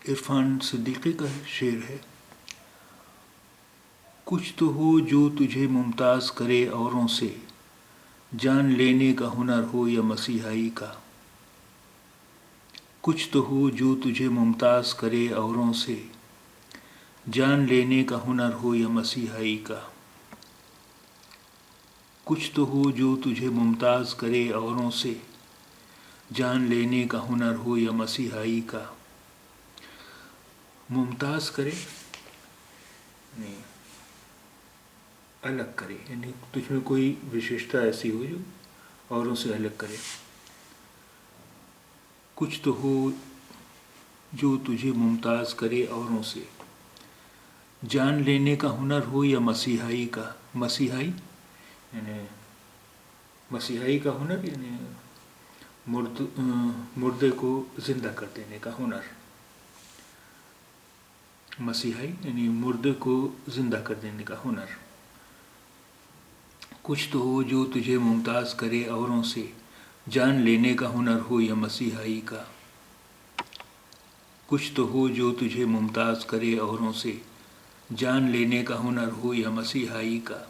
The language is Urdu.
عرفان صدیقی کا شعر ہے۔ کچھ تو ہو جو تجھے ممتاز کرے اوروں سے، جان لینے کا ہنر ہو یا مسیحائی کا۔ کچھ تو ہو جو تجھے ممتاز کرے اوروں سے، جان لینے کا ہنر ہو یا مسیحائی کا۔ کچھ تو ہو جو تجھے ممتاز کرے اوروں سے، جان لینے کا ہنر ہو یا مسیحائی کا۔ ممتاز کرے نہیں، الگ کرے، یعنی تجھ میں کوئی وشیشتا ایسی ہو جو اوروں سے الگ کرے۔ کچھ تو ہو جو تجھے ممتاز کرے اوروں سے، جان لینے کا ہنر ہو یا مسیحائی کا۔ مسیحائی یعنی مسیحائی کا ہنر، یعنی مردے کو زندہ کر دینے کا ہنر۔ مسیحائی یعنی مردے کو زندہ کر دینے کا ہنر۔ کچھ تو ہو جو تجھے ممتاز کرے اوروں سے، جان لینے کا ہنر ہو یا مسیحائی کا۔ کچھ تو ہو جو تجھے ممتاز کرے اوروں سے، جان لینے کا ہنر ہو یا مسیحائی کا۔